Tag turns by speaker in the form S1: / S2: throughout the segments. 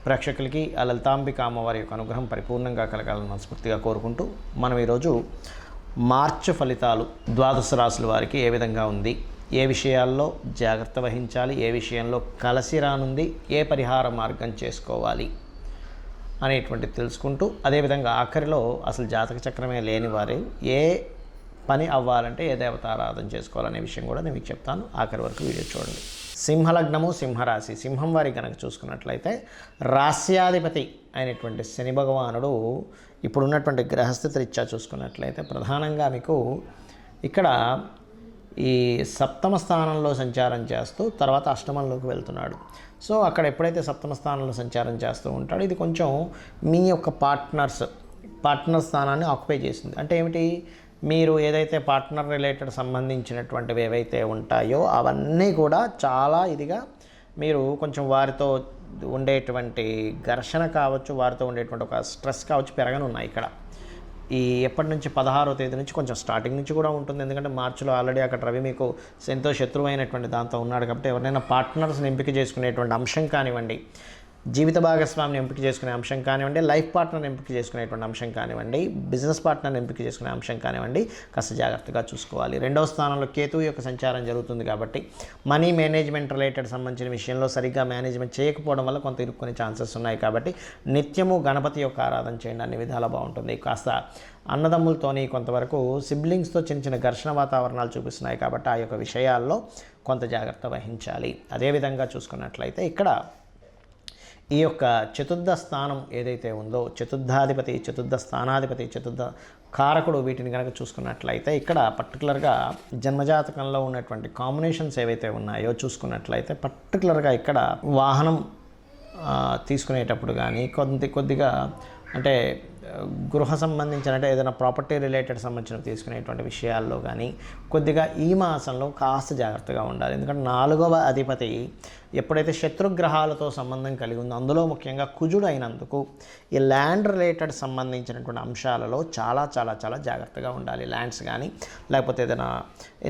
S1: ప్రేక్షకులకి ఆ లలితాంబిక అమ్మవారి యొక్క అనుగ్రహం పరిపూర్ణంగా కలగాలని మనస్ఫూర్తిగా కోరుకుంటూ మనం ఈరోజు మార్చి ఫలితాలు ద్వాదశ రాశుల వారికి ఏ విధంగా ఉంది, ఏ విషయాల్లో జాగ్రత్త వహించాలి, ఏ విషయంలో కలిసి రానుంది, ఏ పరిహార మార్గం చేసుకోవాలి అనేటువంటిది తెలుసుకుంటూ, అదేవిధంగా ఆఖరిలో అసలు జాతక చక్రమే లేని వారు ఏ పని అవ్వాలంటే ఏ దేవతారాధన చేసుకోవాలనే విషయం కూడా నేను మీకు చెప్తాను. ఆఖరి వరకు వీడియో చూడండి. సింహలగ్నము, సింహరాశి. సింహం వారి కనుక చూసుకున్నట్లయితే రాస్యాధిపతి అయినటువంటి శని భగవానుడు ఇప్పుడున్నటువంటి గ్రహస్థితి రీత్యా చూసుకున్నట్లయితే ప్రధానంగా మీకు ఇక్కడ ఈ సప్తమ స్థానంలో సంచారం చేస్తూ తర్వాత అష్టమంలోకి వెళ్తున్నాడు. సో అక్కడ ఎప్పుడైతే సప్తమ స్థానంలో సంచారం చేస్తూ ఉంటాడో ఇది కొంచెం మీ యొక్క పార్ట్నర్ స్థానాన్ని ఆక్యుపై చేసింది. అంటే ఏమిటి, మీరు ఏదైతే పార్ట్నర్ రిలేటెడ్ సంబంధించినటువంటివి ఏవైతే ఉంటాయో అవన్నీ కూడా చాలా ఇదిగా మీరు కొంచెం వారితో ఉండేటువంటి ఘర్షణ కావచ్చు, వారితో ఉండేటువంటి ఒక స్ట్రెస్ కావచ్చు పెరగనున్నాయి. ఇక్కడ ఈ ఎప్పటి నుంచి 16వ తేదీ నుంచి కొంచెం స్టార్టింగ్ నుంచి కూడా ఉంటుంది. ఎందుకంటే మార్చిలో ఆల్రెడీ అక్కడ రవి మీకు ఎంతో శత్రువైనటువంటి దాంతో ఉన్నాడు. కాబట్టి ఎవరైనా పార్ట్నర్స్ని ఎంపిక చేసుకునేటువంటి అంశం కానివ్వండి, జీవిత భాగస్వామిని ఎంపిక చేసుకునే అంశం కానివ్వండి, లైఫ్ పార్ట్నర్ని ఎంపిక చేసుకునేటువంటి అంశం కానివ్వండి, బిజినెస్ పార్ట్నర్ని ఎంపిక చేసుకునే అంశం కానివ్వండి, కాస్త జాగ్రత్తగా చూసుకోవాలి. రెండవ స్థానంలో కేతువు యొక్క సంచారం జరుగుతుంది కాబట్టి మనీ మేనేజ్మెంట్ రిలేటెడ్ సంబంధించిన విషయంలో సరిగ్గా మేనేజ్మెంట్ చేయకపోవడం వల్ల కొంత ఇరుక్కునే ఛాన్సెస్ ఉన్నాయి. కాబట్టి నిత్యము గణపతి యొక్క ఆరాధన చేయండి, అన్ని విధాలా బాగుంటుంది. కాస్త అన్నదమ్ములతోని కొంతవరకు సిబ్లింగ్స్తో చిన్న చిన్న ఘర్షణ వాతావరణాలు చూపిస్తున్నాయి కాబట్టి ఆ యొక్క విషయాల్లో కొంత జాగ్రత్త వహించాలి. అదేవిధంగా చూసుకున్నట్లయితే ఇక్కడ ఈ యొక్క చతుర్థ స్థానం ఏదైతే ఉందో, చతుర్థాధిపతి, చతుర్థ స్థానాధిపతి, చతుర్థ కారకుడు, వీటిని కనుక చూసుకున్నట్లయితే ఇక్కడ పర్టికులర్గా జన్మజాతకంలో ఉన్నటువంటి కాంబినేషన్స్ ఏవైతే ఉన్నాయో చూసుకున్నట్లయితే పర్టికులర్గా ఇక్కడ వాహనం తీసుకునేటప్పుడు కానీ కొద్దిగా అంటే గృహ సంబంధించిన అంటే ఏదైనా ప్రాపర్టీ రిలేటెడ్ సంబంధించిన తీసుకునేటువంటి విషయాల్లో కానీ కొద్దిగా ఈ మాసంలో కాస్త జాగ్రత్తగా ఉండాలి. ఎందుకంటే 4వ అధిపతి ఎప్పుడైతే శత్రుగ్రహాలతో సంబంధం కలిగి ఉందో, అందులో ముఖ్యంగా కుజుడు అయినందుకు ఈ ల్యాండ్ రిలేటెడ్ సంబంధించినటువంటి అంశాలలో చాలా చాలా చాలా జాగ్రత్తగా ఉండాలి. ల్యాండ్స్ కానీ లేకపోతే ఏదైనా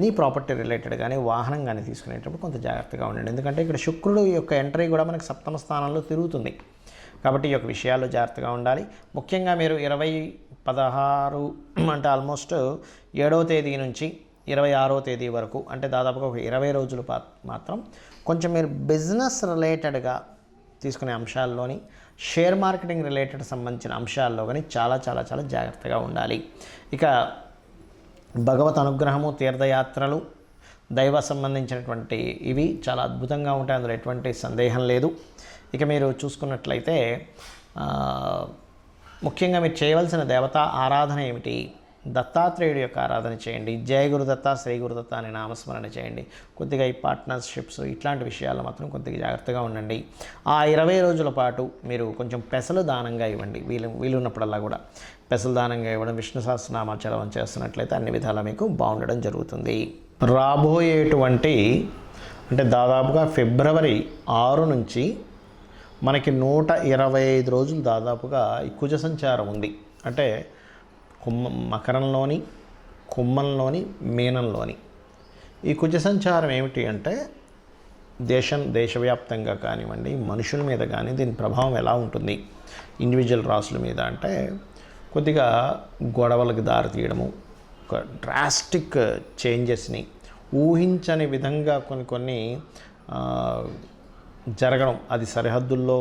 S1: ఎనీ ప్రాపర్టీ రిలేటెడ్ కానీ వాహనం కానీ తీసుకునేటప్పుడు కొంత జాగ్రత్తగా ఉండండి. ఎందుకంటే ఇక్కడ శుక్రుడు యొక్క ఎంట్రీ కూడా మనకి సప్తమ స్థానంలో తిరుగుతుంది కాబట్టి ఈ యొక్క విషయాల్లో జాగ్రత్తగా ఉండాలి. ముఖ్యంగా మీరు 16 అంటే ఆల్మోస్ట్ 7వ తేదీ నుంచి 26వ తేదీ వరకు అంటే దాదాపుగా ఒక 20 రోజులు మాత్రం కొంచెం మీరు బిజినెస్ రిలేటెడ్గా తీసుకునే అంశాల్లోని షేర్ మార్కెటింగ్ రిలేటెడ్ సంబంధించిన అంశాల్లో కానీ చాలా చాలా చాలా జాగ్రత్తగా ఉండాలి. ఇక భగవత్ అనుగ్రహము, తీర్థయాత్రలు, దైవ సంబంధించినటువంటి ఇవి చాలా అద్భుతంగా ఉంటాయి, అందులో ఎటువంటి సందేహం లేదు. ఇక మీరు చూసుకున్నట్లయితే ముఖ్యంగా మీరు చేయవలసిన దేవతా ఆరాధన ఏమిటి, దత్తాత్రేయుడి యొక్క ఆరాధన చేయండి. జయ గురుదత్త, శ్రీ గురుదత్త అనే నామస్మరణ చేయండి. కొద్దిగా ఈ పార్ట్నర్షిప్స్ ఇట్లాంటి విషయాల్లో మాత్రం కొద్దిగా జాగ్రత్తగా ఉండండి. ఆ 20 రోజుల పాటు మీరు కొంచెం పెసలు దానంగా ఇవ్వండి. వీలున్నప్పుడల్లా కూడా పెసలు దానంగా ఇవ్వడం, విష్ణు సహస్రనామాలు చదవడం చేస్తున్నట్లయితే అన్ని విధాలా మీకు బాగుండడం జరుగుతుంది. రాబోయేటువంటి అంటే దాదాపుగా ఫిబ్రవరి 6 నుంచి మనకి 125 రోజులు దాదాపుగా ఈ కుజ సంచారం ఉంది. అంటే మకరంలోని, కుంభంలోని, మీనంలోని ఈ కుజ సంచారం ఏమిటి అంటే దేశవ్యాప్తంగా కానివ్వండి, మనుషుల మీద కానీ దీని ప్రభావం ఎలా ఉంటుంది ఇండివిజువల్ రాసుల మీద అంటే కొద్దిగా గొడవలకు దారితీయడము, ఒక డ్రాస్టిక్ చేంజెస్ని ఊహించని విధంగా కొన్ని జరగడం, అది సరిహద్దుల్లో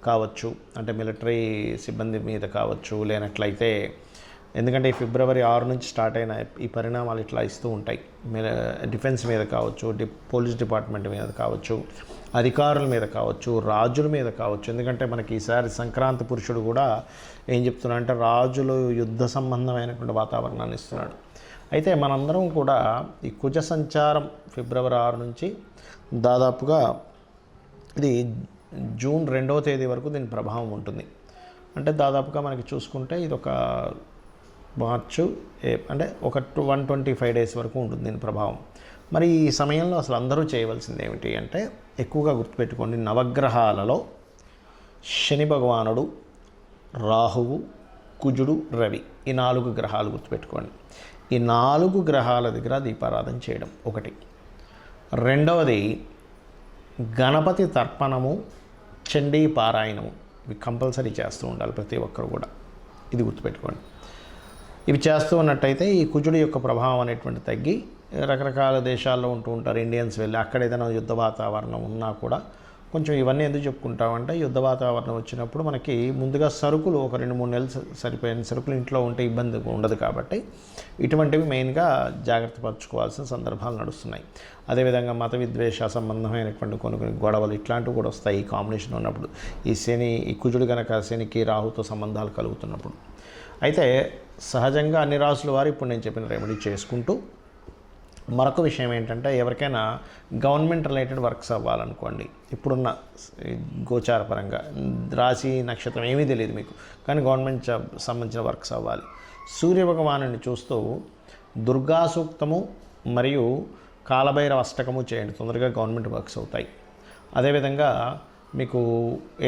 S1: కావచ్చు, అంటే మిలిటరీ సిబ్బంది మీద కావచ్చు, లేనట్లయితే ఎందుకంటే ఈ ఫిబ్రవరి 6 నుంచి స్టార్ట్ అయిన ఈ పరిణామాలు ఇట్లా ఇస్తూ ఉంటాయి. డిఫెన్స్ మీద కావచ్చు, పోలీస్ డిపార్ట్మెంట్ మీద కావచ్చు, అధికారుల మీద కావచ్చు, రాజుల మీద కావచ్చు. ఎందుకంటే మనకి ఈసారి సంక్రాంతి పురుషుడు కూడా ఏం చెప్తున్నా అంటే రాజులు యుద్ధ సంబంధమైనటువంటి వాతావరణాన్ని ఇస్తున్నాడు. అయితే మనందరం కూడా ఈ కుజ సంచారం ఫిబ్రవరి 6 నుంచి దాదాపుగా ఇది జూన్ 2వ తేదీ వరకు దీని ప్రభావం ఉంటుంది. అంటే దాదాపుగా మనకి చూసుకుంటే ఇది ఒక మార్చు అంటే ఒక 125 డేస్ వరకు ఉంటుంది దీని ప్రభావం. మరి ఈ సమయంలో అసలు అందరూ చేయవలసింది ఏమిటి అంటే ఎక్కువగా గుర్తుపెట్టుకోండి, నవగ్రహాలలో శని భగవానుడు, రాహువు, కుజుడు, రవి, ఈ 4 గ్రహాలు గుర్తుపెట్టుకోండి. ఈ 4 గ్రహాల దగ్గర దీపారాధన చేయడం ఒకటి. రెండవది గణపతి తర్పణము చండీ పారాయణము ఇవి కంపల్సరీ చేస్తూ ఉండాలి ప్రతి ఒక్కరు కూడా. ఇది గుర్తుపెట్టుకోండి. ఇవి చేస్తూ ఉన్నట్టయితే ఈ కుజుడి యొక్క ప్రభావం అనేటువంటి తగ్గి రకరకాల దేశాల్లో ఉంటూ ఉంటారు ఇండియన్స్ వెళ్ళి, అక్కడ ఏదైనా యుద్ధ వాతావరణం ఉన్నా కూడా కొంచెం ఇవన్నీ ఎందుకు చెప్పుకుంటామంటే యుద్ధ వాతావరణం వచ్చినప్పుడు మనకి ముందుగా సరుకులు ఒక 2-3 నెలలు సరిపోయిన సరుకులు ఇంట్లో ఉంటే ఇబ్బంది ఉండదు కాబట్టి ఇటువంటివి మెయిన్గా జాగ్రత్త పరచుకోవాల్సిన సందర్భాలు నడుస్తున్నాయి. అదేవిధంగా మత విద్వేష సంబంధమైనటువంటి కొన్ని గొడవలు ఇట్లాంటివి కూడా వస్తాయి ఈ కాంబినేషన్ ఉన్నప్పుడు. ఈ కుజుడు కనుక శనికి రాహుతో సంబంధాలు కలుగుతున్నప్పుడు. అయితే సహజంగా అన్ని రాసుల వారు ఇప్పుడు నేను చెప్పిన రెమెడీ చేసుకుంటూ, మరొక విషయం ఏంటంటే ఎవరికైనా గవర్నమెంట్ రిలేటెడ్ వర్క్స్ అవ్వాలనుకోండి, ఇప్పుడున్న గోచార పరంగా రాశి నక్షత్రం ఏమీ తెలియదు మీకు, కానీ గవర్నమెంట్ జాబ్ సంబంధించిన వర్క్స్ అవ్వాలి. సూర్యభగవానుని చూస్తూ దుర్గా సూక్తము మరియు కాలభైరవ అష్టకము చేయండి, తొందరగా గవర్నమెంట్ వర్క్స్ అవుతాయి. అదేవిధంగా మీకు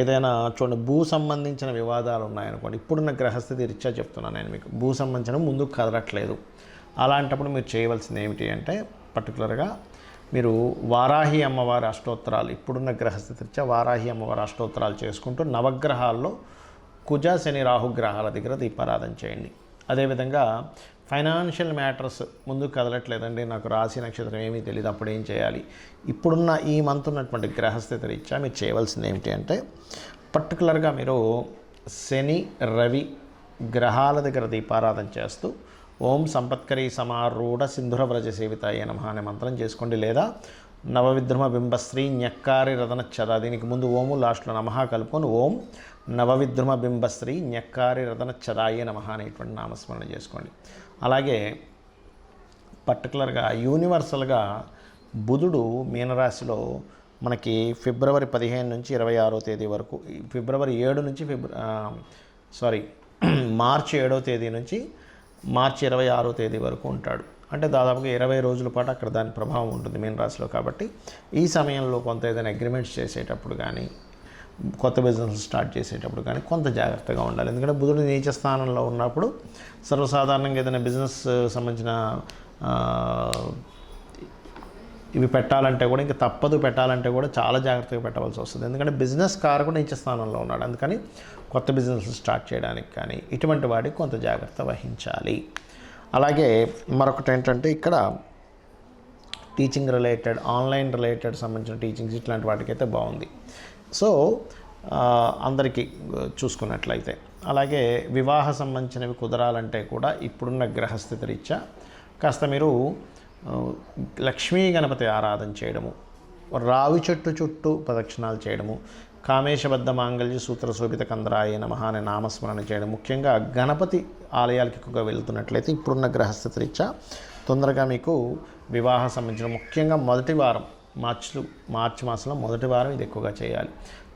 S1: ఏదైనా చూడండి భూ సంబంధించిన వివాదాలు ఉన్నాయనుకోండి, ఇప్పుడున్న గ్రహస్థితి రీత్యా చెప్తున్నాను నేను మీకు, భూ సంబంధించిన ముందుకు కదలట్లేదు. అలాంటప్పుడు మీరు చేయవలసింది ఏమిటి అంటే పర్టికులర్గా మీరు వారాహి అమ్మవారి అష్టోత్తరాలు, ఇప్పుడున్న గ్రహస్థితి రీత్యా వారాహి అమ్మవారి అష్టోత్తరాలు చేసుకుంటూ నవగ్రహాల్లో కుజ శని రాహు గ్రహాల దగ్గర దీపారాధన చేయండి. అదేవిధంగా ఫైనాన్షియల్ మ్యాటర్స్ ముందుకు కదలట్లేదండి, నాకు రాశి నక్షత్రం ఏమీ తెలియదు, అప్పుడు ఏం చేయాలి, ఇప్పుడున్న ఈ మంత్ ఉన్నటువంటి గ్రహస్థితి రీత్యా మీరు చేయవలసింది ఏమిటి అంటే పర్టికులర్గా మీరు శని రవి గ్రహాల దగ్గర దీపారాధన చేస్తూ ఓం సంపత్కరీ సమారూఢ సింధుర వ్రజ సేవితాయ నమః అనే మంత్రం చేసుకోండి. లేదా నవవిద్రుమ బింబశ్రీ న్యక్కారి రతన చద, దీనికి ముందు ఓము లాస్ట్లో నమః కలుపుకొని ఓం నవవిద్రుమ బింబశ్రీ న్యక్కారి రతన చదాయ నమః అనేటువంటి నామస్మరణ చేసుకోండి. అలాగే పర్టికులర్గా యూనివర్సల్గా బుధుడు మీనరాశిలో మనకి ఫిబ్రవరి 15 నుంచి 26వ తేదీ వరకు, ఫిబ్రవరి 7 నుంచి మార్చి 7వ తేదీ నుంచి మార్చి 26వ తేదీ వరకు ఉంటాడు. అంటే దాదాపుగా 20 రోజుల పాటు అక్కడ దాని ప్రభావం ఉంటుంది మీనరాశిలో. కాబట్టి ఈ సమయంలో కొంత ఏదైనా అగ్రిమెంట్స్ చేసేటప్పుడు కానీ కొత్త బిజినెస్ స్టార్ట్ చేసేటప్పుడు కానీ కొంత జాగ్రత్తగా ఉండాలి. ఎందుకంటే బుధుడు నీచ స్థానంలో ఉన్నప్పుడు సర్వసాధారణంగా ఏదైనా బిజినెస్ సంబంధించిన ఇవి పెట్టాలంటే కూడా ఇంకా తప్పదు, పెట్టాలంటే కూడా చాలా జాగ్రత్తగా పెట్టవలసి వస్తుంది. ఎందుకంటే బిజినెస్ కారకుడు నీచ స్థానంలో ఉన్నాడు, అందుకని కొత్త బిజినెస్ స్టార్ట్ చేయడానికి కానీ ఇటువంటి వాటికి కొంత జాగ్రత్త వహించాలి. అలాగే మరొకటి ఏంటంటే ఇక్కడ టీచింగ్ రిలేటెడ్, ఆన్లైన్ రిలేటెడ్ సంబంధించిన టీచింగ్స్ ఇట్లాంటి వాటికైతే బాగుంది. సో అందరికీ చూసుకున్నట్లయితే, అలాగే వివాహ సంబంధించినవి కుదరాలంటే కూడా ఇప్పుడున్న గ్రహస్థితి రీత్యా కాస్త మీరు లక్ష్మీ గణపతి ఆరాధన చేయడము, రావి చెట్టు చుట్టూ ప్రదక్షిణాలు చేయడము, కామేశబద్ధ మాంగళ్య సూత్ర శోభిత కందరాయ నమః అనే నామస్మరణ చేయడం, ముఖ్యంగా గణపతి ఆలయాలకు ఎక్కువగా వెళ్తున్నట్లయితే ఇప్పుడున్న గ్రహస్థితి రీత్యా తొందరగా మీకు వివాహ సంబంధించిన ముఖ్యంగా మొదటి వారం మార్చి మాసంలో మొదటి వారం ఇది ఎక్కువగా చేయాలి.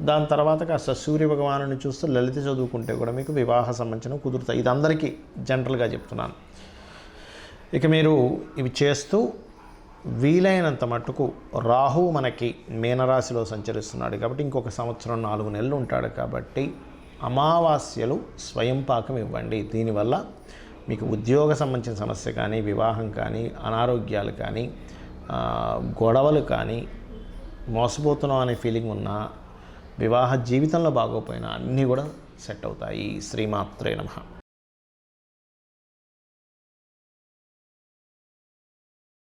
S1: దాని తర్వాత కాస్త సూర్య భగవానుని చూస్తూ లలిత చదువుకుంటే కూడా మీకు వివాహ సంబంధించిన కుదురుతాయి. ఇది అందరికీ జనరల్గా చెప్తున్నాను. ఇక మీరు ఇవి చేస్తూ వీలైనంత మట్టుకు రాహు మనకి మీనరాశిలో సంచరిస్తున్నాడు కాబట్టి ఇంకొక సంవత్సరం 4 నెలలు ఉంటాడు కాబట్టి అమావాస్యలు స్వయం పాకం ఇవ్వండి. దీనివల్ల మీకు ఉద్యోగ సంబంధించిన సమస్య కానీ, వివాహం కానీ, అనారోగ్యాలు కానీ, గొడవలు కానీ, మోసపోతున్నాం అనే ఫీలింగ్ ఉన్నా, వివాహ జీవితంలో బాగోపోయినా అన్నీ కూడా సెట్ అవుతాయి. శ్రీమాత్రే నమః.